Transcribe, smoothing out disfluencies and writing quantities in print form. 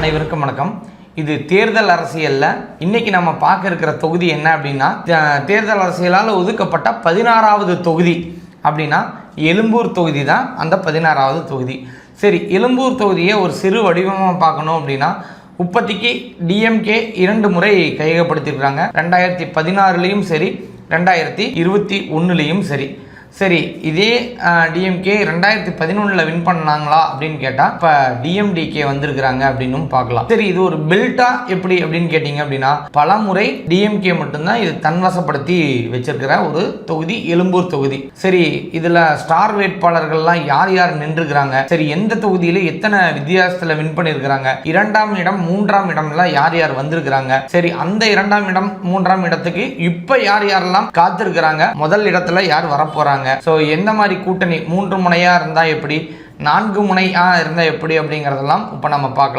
அனைவருக்கும் வணக்கம். இது தேர்தல் அரசியல்ல இன்னைக்கு நம்ம பார்க்க இருக்கிற தொகுதி என்ன அப்படின்னா, தேர்தல் அரசியலால் ஒதுக்கப்பட்ட 16வது தொகுதி அப்படின்னா எழும்பூர் தொகுதி தான் அந்த 16வது தொகுதி. சரி, எழும்பூர் தொகுதியை ஒரு சிறு வடிவமாக பார்க்கணும் அப்படின்னா, இப்போதைக்கு டிஎம்கே 2 முறை கையகப்படுத்தியிருக்கிறாங்க. 2016லையும் சரி, 2021லையும் சரி. சரி, இதே டிஎம்கே 2011 வின் பண்ணாங்களா அப்படின்னு கேட்டால் இப்போ டிஎம்டிகே வந்திருக்கிறாங்க அப்படின்னு பார்க்கலாம். சரி, இது ஒரு பெல்ட்டா எப்படி அப்படின்னு கேட்டிங்க அப்படின்னா, பல முறை டிஎம்கே மட்டும்தான் இது தன்வசப்படுத்தி வச்சிருக்கிற ஒரு தொகுதி எழும்பூர் தொகுதி. சரி, இதில் ஸ்டார் வேட்பாளர்கள்லாம் யார் யார் நின்றுக்கிறாங்க, சரி எந்த தொகுதியில் எத்தனை வித்தியாசத்தில் வின் பண்ணியிருக்கிறாங்க, 2ஆம் இடம் 3ஆம் இடம்லாம் யார் யார் வந்திருக்கிறாங்க, சரி அந்த 2ஆம் இடம் 3ஆம் இடத்துக்கு இப்போ யார் யாரெல்லாம் காத்திருக்கிறாங்க, முதல் இடத்துல யார் வரப்போகிறாங்க, ஸோ எந்த மாதிரி கூட்டணி 3 முனையாக இருந்தால் எப்படி, 4 முனையாக இருந்தால் எப்படி அப்படிங்கிறதெல்லாம் இப்போ நம்ம பார்க்கலாம்.